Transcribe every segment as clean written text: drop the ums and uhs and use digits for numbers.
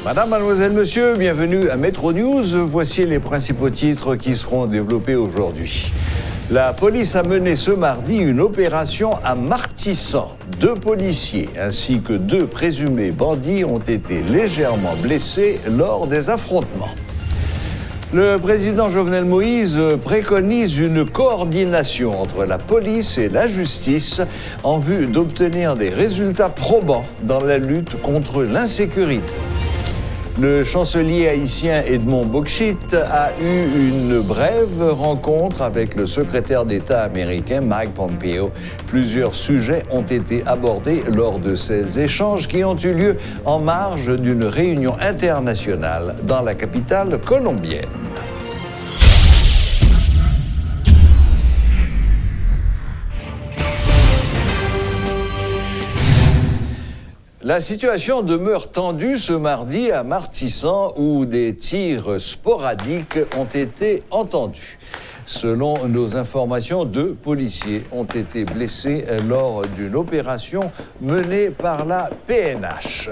Madame, mademoiselle, monsieur, bienvenue à Métro News. Voici les principaux titres qui seront développés aujourd'hui. La police a mené ce mardi une opération à Martissant. 2 policiers ainsi que 2 présumés bandits ont été légèrement blessés lors des affrontements. Le président Jovenel Moïse préconise une coordination entre la police et la justice en vue d'obtenir des résultats probants dans la lutte contre l'insécurité. Le chancelier haïtien Edmond Bokshitt a eu une brève rencontre avec le secrétaire d'État américain Mike Pompeo. Plusieurs sujets ont été abordés lors de ces échanges qui ont eu lieu en marge d'une réunion internationale dans la capitale colombienne. La situation demeure tendue ce mardi à Martissant où des tirs sporadiques ont été entendus. Selon nos informations, 2 policiers ont été blessés lors d'une opération menée par la PNH.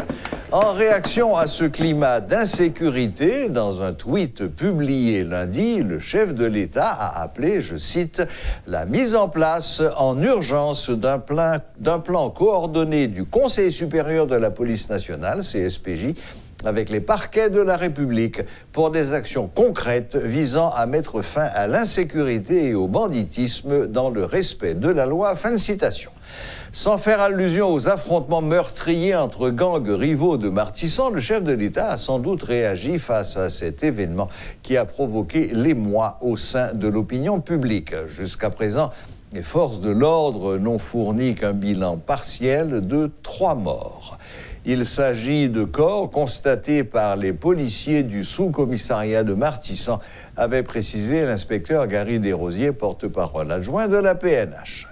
En réaction à ce climat d'insécurité, dans un tweet publié lundi, le chef de l'État a appelé, je cite, « la mise en place en urgence d'un plan coordonné du Conseil supérieur de la police nationale, CSPJ, avec les parquets de la République pour des actions concrètes visant à mettre fin à l'insécurité et au banditisme dans le respect de la loi ». Fin de citation. Sans faire allusion aux affrontements meurtriers entre gangs rivaux de Martissant, le chef de l'État a sans doute réagi face à cet événement qui a provoqué l'émoi au sein de l'opinion publique. Jusqu'à présent, les forces de l'ordre n'ont fourni qu'un bilan partiel de 3 morts. Il s'agit de corps constatés par les policiers du sous-commissariat de Martissant, avait précisé l'inspecteur Gary Desrosiers, porte-parole adjoint de la PNH.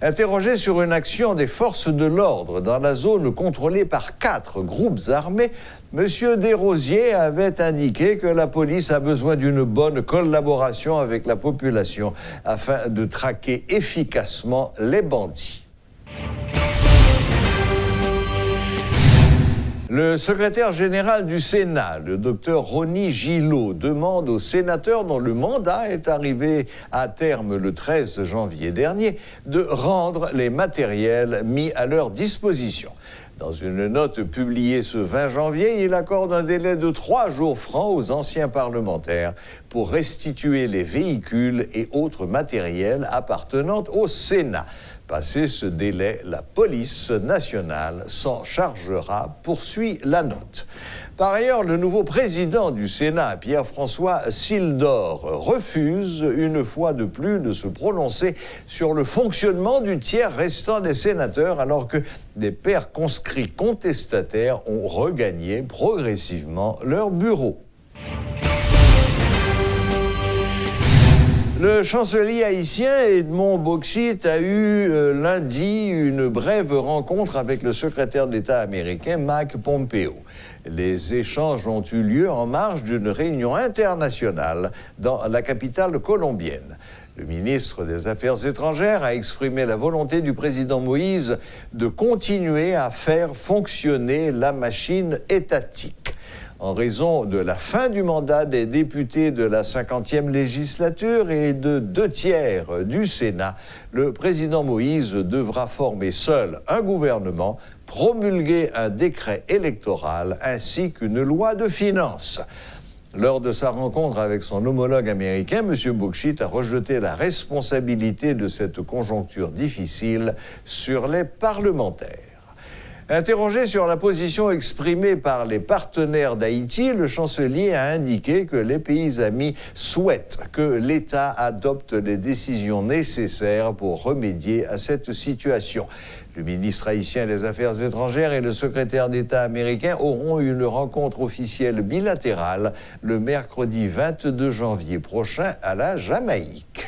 Interrogé sur une action des forces de l'ordre dans la zone contrôlée par 4 groupes armés, M. Desrosiers avait indiqué que la police a besoin d'une bonne collaboration avec la population afin de traquer efficacement les bandits. Le secrétaire général du Sénat, le docteur Rony Gillot, demande aux sénateurs dont le mandat est arrivé à terme le 13 janvier dernier de rendre les matériels mis à leur disposition. Dans une note publiée ce 20 janvier, il accorde un délai de 3 jours francs aux anciens parlementaires pour restituer les véhicules et autres matériels appartenant au Sénat. Passé ce délai, la police nationale s'en chargera, poursuit la note. Par ailleurs, le nouveau président du Sénat, Pierre-François Sildor, refuse une fois de plus de se prononcer sur le fonctionnement du tiers restant des sénateurs, alors que des pairs conscrits contestataires ont regagné progressivement leur bureau. Le chancelier haïtien Edmond Bokshitt a eu lundi une brève rencontre avec le secrétaire d'État américain Mike Pompeo. Les échanges ont eu lieu en marge d'une réunion internationale dans la capitale colombienne. Le ministre des Affaires étrangères a exprimé la volonté du président Moïse de continuer à faire fonctionner la machine étatique. En raison de la fin du mandat des députés de la 50e législature et de 2 tiers du Sénat, le président Moïse devra former seul un gouvernement, promulguer un décret électoral ainsi qu'une loi de finances. Lors de sa rencontre avec son homologue américain, M. Bokshitt a rejeté la responsabilité de cette conjoncture difficile sur les parlementaires. Interrogé sur la position exprimée par les partenaires d'Haïti, le chancelier a indiqué que les pays amis souhaitent que l'État adopte les décisions nécessaires pour remédier à cette situation. Le ministre haïtien des Affaires étrangères et le secrétaire d'État américain auront une rencontre officielle bilatérale le mercredi 22 janvier prochain à la Jamaïque.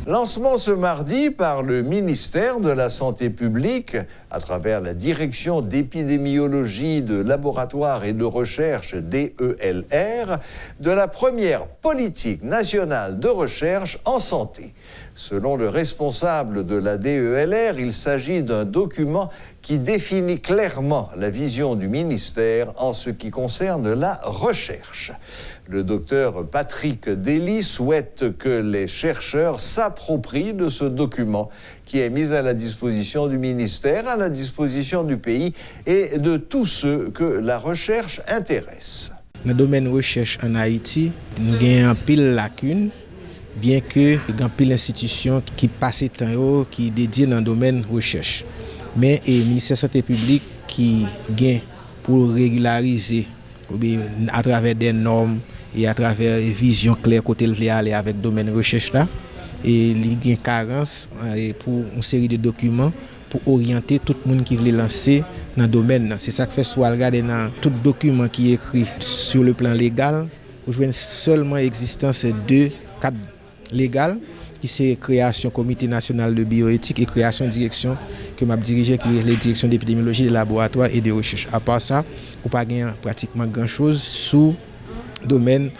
Lancement ce mardi par le ministère de la Santé publique, à travers la Direction d'épidémiologie de laboratoire et de recherche DELR, de la première politique nationale de recherche en santé. Selon le responsable de la DELR, il s'agit d'un document qui définit clairement la vision du ministère en ce qui concerne la recherche. Le docteur Patrick Dely souhaite que les chercheurs s'approprient de ce document qui est mis à la disposition du ministère, à la disposition du pays et de tous ceux que la recherche intéresse. Dans le domaine recherche en Haïti, nous avons un pile lacune, bien que il y a pile institutions qui passent temps qui dédiées dans le domaine recherche. Mais le ministère de la Santé publique qui gagne pour régulariser à travers des normes et à travers une vision claire côté le aller avec le domaine recherche là, et il y a une carence pour une série de documents pour orienter tout le monde qui veut lancer dans le domaine. C'est ça que fait soit regarder dans tout document qui est écrit sur le plan légal, vous voyez seulement l'existence de deux cadres légaux, qui c'est création comité national de bioéthique et création direction que m'a dirigé qui est les directions d'épidémiologie, de laboratoire et de recherche. À part ça, on pas gagner pratiquement grand-chose sous domaine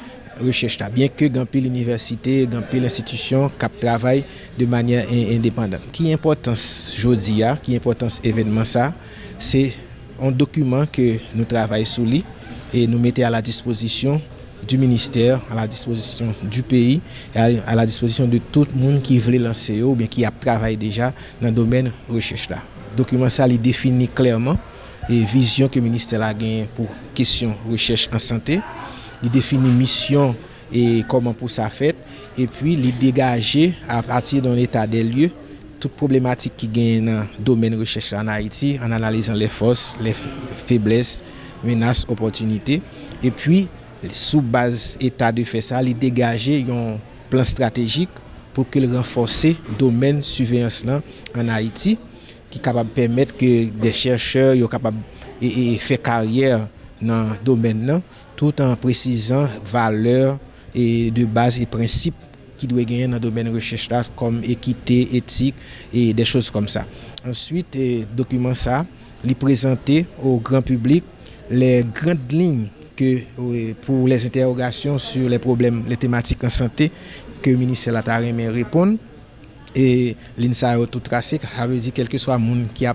recherche là, bien que grand pile l'université, grand pile l'institution cap travaille de manière indépendante. Qui importance jodia, qui importance événement ça, c'est un document que nous travaillons sur lui et nous mettons à la disposition du ministère, à la disposition du pays et à la disposition de tout le monde qui veut lancer ou bien qui a travaillé déjà dans le domaine recherche là. Le document ça il définit clairement et vision que le ministère a gagné pour question recherche en santé. Il définit mission et comment pour ça fait et puis il dégager à partir d'un état des lieux toute problématique qui gagne dans le domaine recherche en Haïti en analysant les forces, les faiblesses, menaces, opportunités et puis sous base état de fait ça, il dégager un plan stratégique pour qu'il renforce le domaine surveillance là en Haïti qui est capable de permettre que des chercheurs soient capables de faire carrière dans le domaine là, tout en précisant valeurs et de base et principes qui doivent gagner dans le domaine de recherche là, comme équité, éthique et des choses comme ça. Ensuite, document ça, il présenté au grand public les grandes lignes que pour les interrogations sur les problèmes, les thématiques en santé que le ministère a répondre. Et l'INSA a tout tracé, ça veut dire quel que soit le monde qui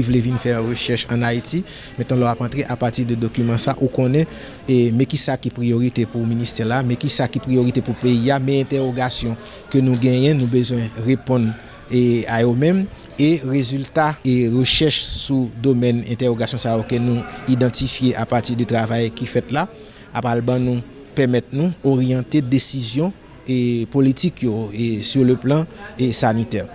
veut venir faire recherche en Haïti, mettons leur rentrer à partir de documents ça, on connaît, mais qui ça qui priorité pour le ministère là, mais qui ça qui priorité pour le pays, mais interrogations que nous gagnons, nous besoin répondre à eux-mêmes, et résultats et recherches sous domaine interrogation ça que nous identifier à partir du travail qui fait là, après nous permettre nous orienter décisions et politique et sur le plan et sanitaire.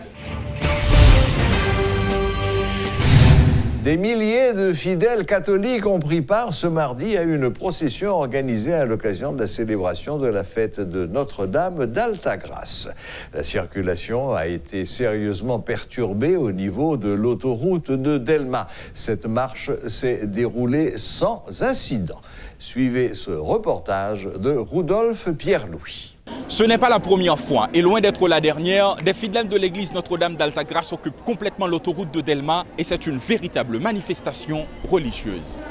Des milliers de fidèles catholiques ont pris part ce mardi à une procession organisée à l'occasion de la célébration de la fête de Notre-Dame d'Altagrace. La circulation a été sérieusement perturbée au niveau de l'autoroute de Delma. Cette marche s'est déroulée sans incident. Suivez ce reportage de Rudolphe Pierre-Louis. Ce n'est pas la première fois, et loin d'être la dernière, des fidèles de l'église Notre-Dame d'Altagrace occupent complètement l'autoroute de Delma et c'est une véritable manifestation religieuse.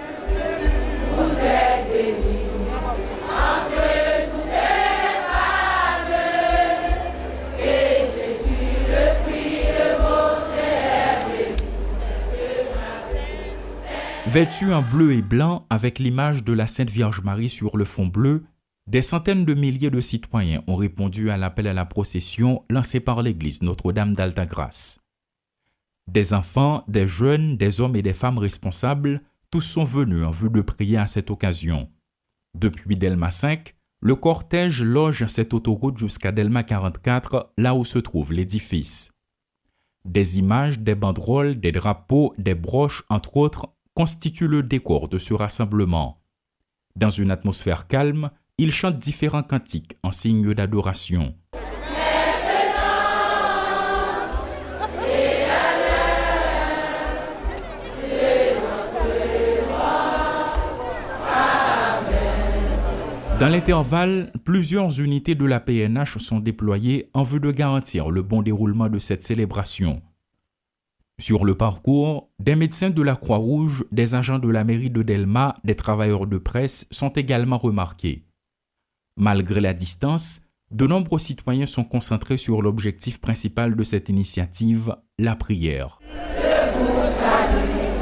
Vêtus en bleu et blanc avec l'image de la Sainte Vierge Marie sur le fond bleu, des centaines de milliers de citoyens ont répondu à l'appel à la procession lancé par l'église Notre-Dame d'Altagrace. Des enfants, des jeunes, des hommes et des femmes responsables, tous sont venus en vue de prier à cette occasion. Depuis Delma 5, le cortège loge cette autoroute jusqu'à Delma 44, là où se trouve l'édifice. Des images, des banderoles, des drapeaux, des broches, entre autres, constituent le décor de ce rassemblement. Dans une atmosphère calme, ils chantent différents cantiques en signe d'adoration. Dans l'intervalle, plusieurs unités de la PNH sont déployées en vue de garantir le bon déroulement de cette célébration. Sur le parcours, des médecins de la Croix-Rouge, des agents de la mairie de Delma, des travailleurs de presse sont également remarqués. Malgré la distance, de nombreux citoyens sont concentrés sur l'objectif principal de cette initiative, la prière. Je vous salue.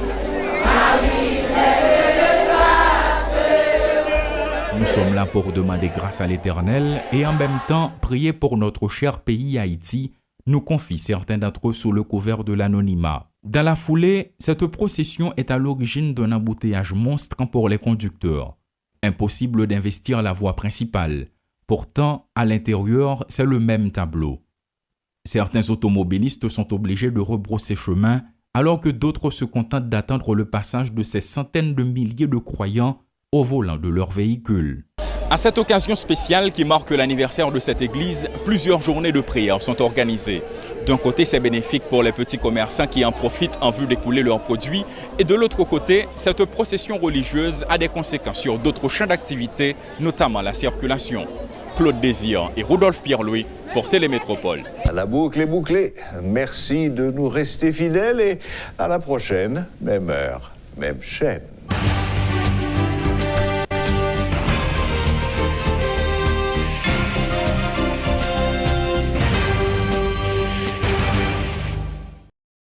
Nous sommes là pour demander grâce à l'Éternel et en même temps prier pour notre cher pays Haïti, nous confient certains d'entre eux sous le couvert de l'anonymat. Dans la foulée, cette procession est à l'origine d'un embouteillage monstre pour les conducteurs. Impossible d'investir la voie principale. Pourtant, à l'intérieur, c'est le même tableau. Certains automobilistes sont obligés de rebrousser chemin, alors que d'autres se contentent d'attendre le passage de ces centaines de milliers de croyants au volant de leur véhicule. À cette occasion spéciale qui marque l'anniversaire de cette église, plusieurs journées de prière sont organisées. D'un côté, c'est bénéfique pour les petits commerçants qui en profitent en vue d'écouler leurs produits. Et de l'autre côté, cette procession religieuse a des conséquences sur d'autres champs d'activité, notamment la circulation. Claude Désir et Rodolphe Pierre-Louis pour Télémétropole. La boucle est bouclée. Merci de nous rester fidèles et à la prochaine, même heure, même chaîne.